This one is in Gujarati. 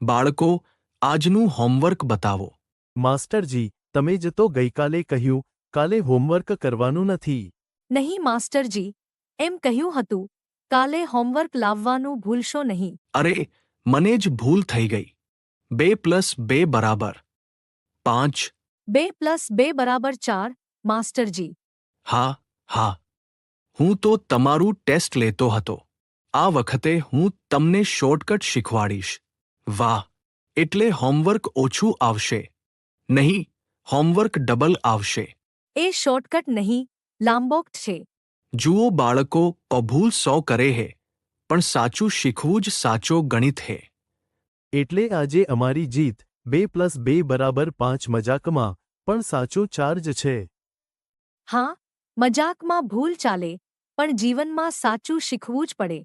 બાળકો, આજનું હોમવર્ક બતાવો. માસ્ટરજી, તમે જ તો ગઈકાલે કહ્યું, કાલે હોમવર્ક કરવાનું નથી. નહીં માસ્ટરજી, એમ કહ્યું હતું. કાલે હોમવર્ક લાવવાનું ભૂલશો નહીં. અરે, મને જ ભૂલ થઈ ગઈ. 2+2 બરાબર 5. 2+2 બરાબર 4, માસ્ટરજી. હા હા, હું તો તમારું ટેસ્ટ લેતો હતો. આ વખતે હું તમને શોર્ટકટ શીખવાડીશ. વાહ, એટલે હોમવર્ક ઓછું આવશે. નહીં, હોમવર્ક ડબલ આવશે. એ શોર્ટકટ નહીં, લાંબોક્ટ છે. જુઓ બાળકો, ભૂલ 100 કરે હે, પણ સાચું શીખવું જ સાચો ગણિત હે. એટલે આજે અમારી જીત 2+2 બરાબર 5 મજાકમાં, પણ સાચો 4 જ છે. હા, મજાકમાં ભૂલ ચાલે, પણ જીવનમાં સાચું શીખવું જ પડે.